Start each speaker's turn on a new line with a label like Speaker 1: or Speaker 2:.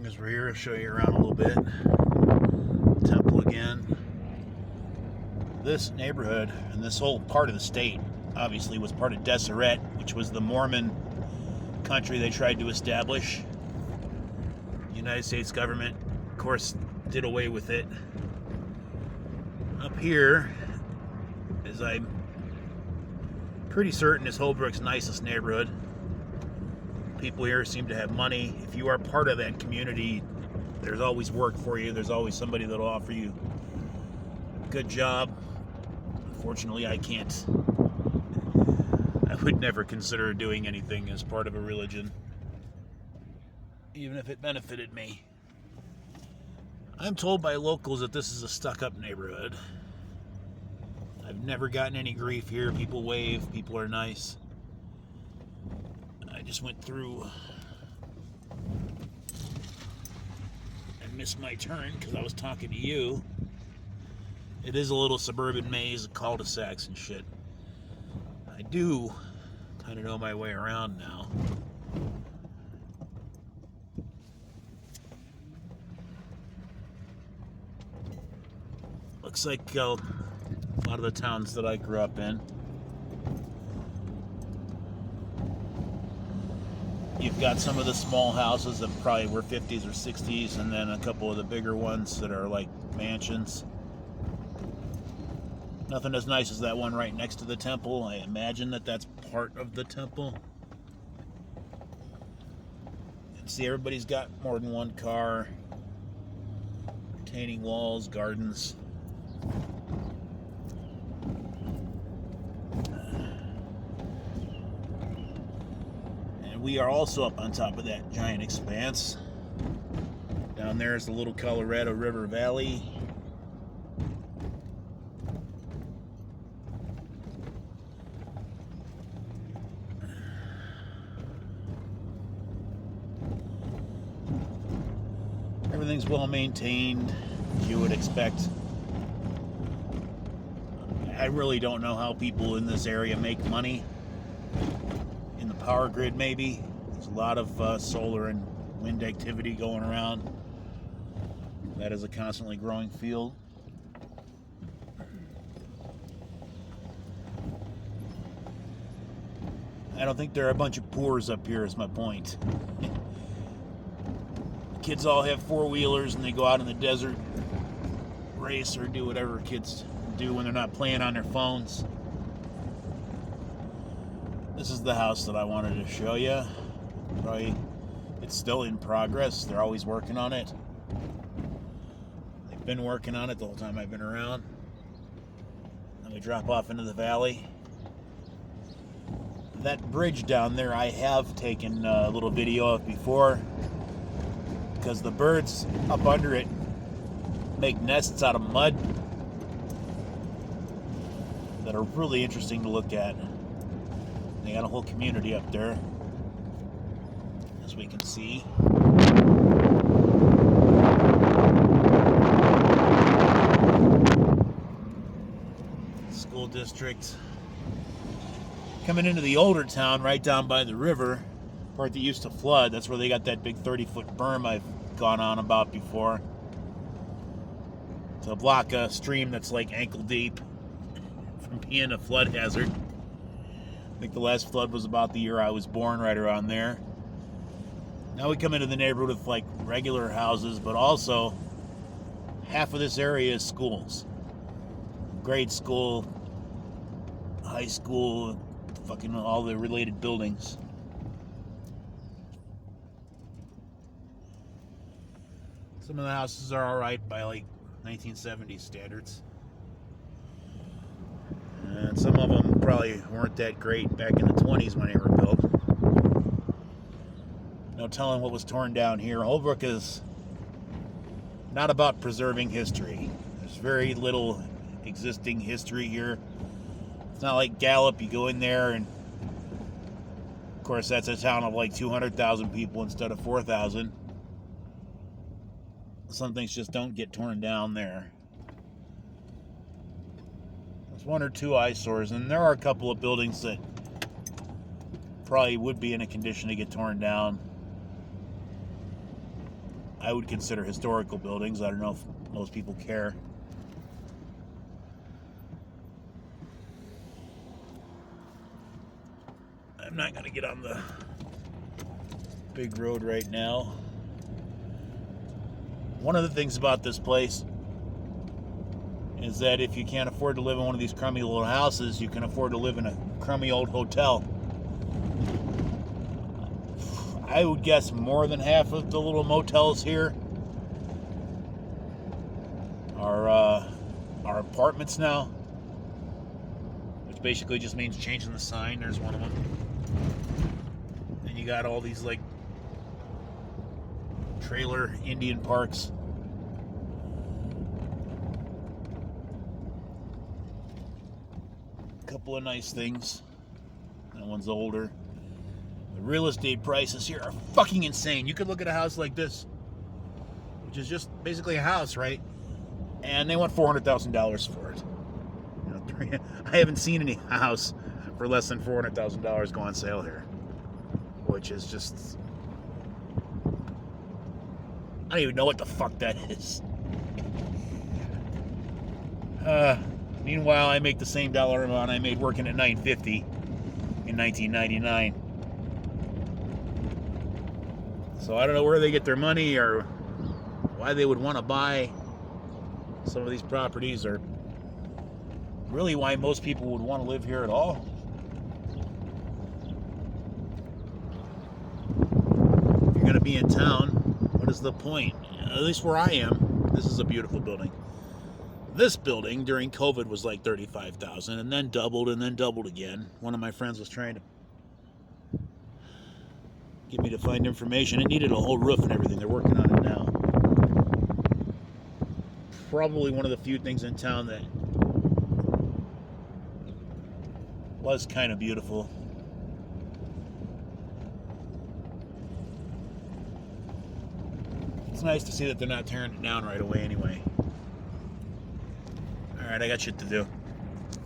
Speaker 1: long as we're here, I'll show you around a little bit. Temple again. This neighborhood and this whole part of the state obviously was part of Deseret, which was the Mormon country they tried to establish. The United States government, of course, did away with it. Up here, as I'm pretty certain, is Holbrook's nicest neighborhood. People here seem to have money. If you are part of that community, there's always work for you. There's always somebody that'll offer you a good job. Unfortunately, I can't. I would never consider doing anything as part of a religion, even if it benefited me. I'm told by locals that this is a stuck-up neighborhood. I've never gotten any grief here. People wave. People are nice. I just went through and missed my turn because I was talking to you. It is a little suburban maze of cul-de-sacs and shit. I do kind of know my way around now. Looks like a lot of the towns that I grew up in. You've got some of the small houses that probably were 50s or 60s, and then a couple of the bigger ones that are like mansions. Nothing as nice as that one right next to the temple. I imagine that that's part of the temple. And see, everybody's got more than one car. Retaining walls, gardens. We are also up on top of that giant expanse. Down there is the little Colorado River Valley. Everything's well maintained, as you would expect. I really don't know how people in this area make money. Power grid, maybe. There's a lot of solar and wind activity going around. That is a constantly growing field. I don't think there are a bunch of poors up here, is my point. Kids all have four-wheelers and they go out in the desert, race or do whatever kids do when they're not playing on their phones. This is the house that I wanted to show you. Probably, it's still in progress. They're always working on it. They've been working on it the whole time I've been around. Then we drop off into the valley. That bridge down there I have taken a little video of before, because the birds up under it make nests out of mud that are really interesting to look at. They got a whole community up there, as we can see. School district. Coming into the older town right down by the river, part that used to flood. That's where they got that big 30-foot berm I've gone on about before, to block a stream that's like ankle deep from being a flood hazard. I think the last flood was about the year I was born, right around there. Now we come into the neighborhood with like regular houses, but also half of this area is schools. Grade school, high school, fucking all the related buildings. Some of the houses are alright by like 1970s standards. And some of them probably weren't that great back in the 20s when they were built. No telling what was torn down here. Holbrook is not about preserving history. There's very little existing history here. It's not like Gallup. You go in there and, of course, that's a town of like 200,000 people instead of 4,000. Some things just don't get torn down there. One or two eyesores, and there are a couple of buildings that probably would be in a condition to get torn down. I would consider historical buildings. I don't know if most people care. I'm not going to get on the big road right now. One of the things about this place is that if you can't afford to live in one of these crummy little houses, you can afford to live in a crummy old hotel. I would guess more than half of the little motels here are apartments now, which basically just means changing the sign. There's one of them. And you got all these like trailer Indian parks. A couple of nice things. That one's older. The real estate prices here are fucking insane. You could look at a house like this, which is just basically a house, right? And they want $400,000 for it. You know, I haven't seen any house for less than $400,000 go on sale here, which is just, I don't even know what the fuck that is. Meanwhile, I make the same dollar amount I made working at 950 in 1999. So I don't know where they get their money or why they would want to buy some of these properties, or really why most people would want to live here at all. If you're going to be in town, what is the point? At least where I am, this is a beautiful building. This building during COVID was like $35,000 and then doubled again. One of my friends was trying to get me to find information. It needed a whole roof and everything. They're working on it now. Probably one of the few things in town that was kind of beautiful. It's nice to see that they're not tearing it down right away anyway. Alright, I got shit to do.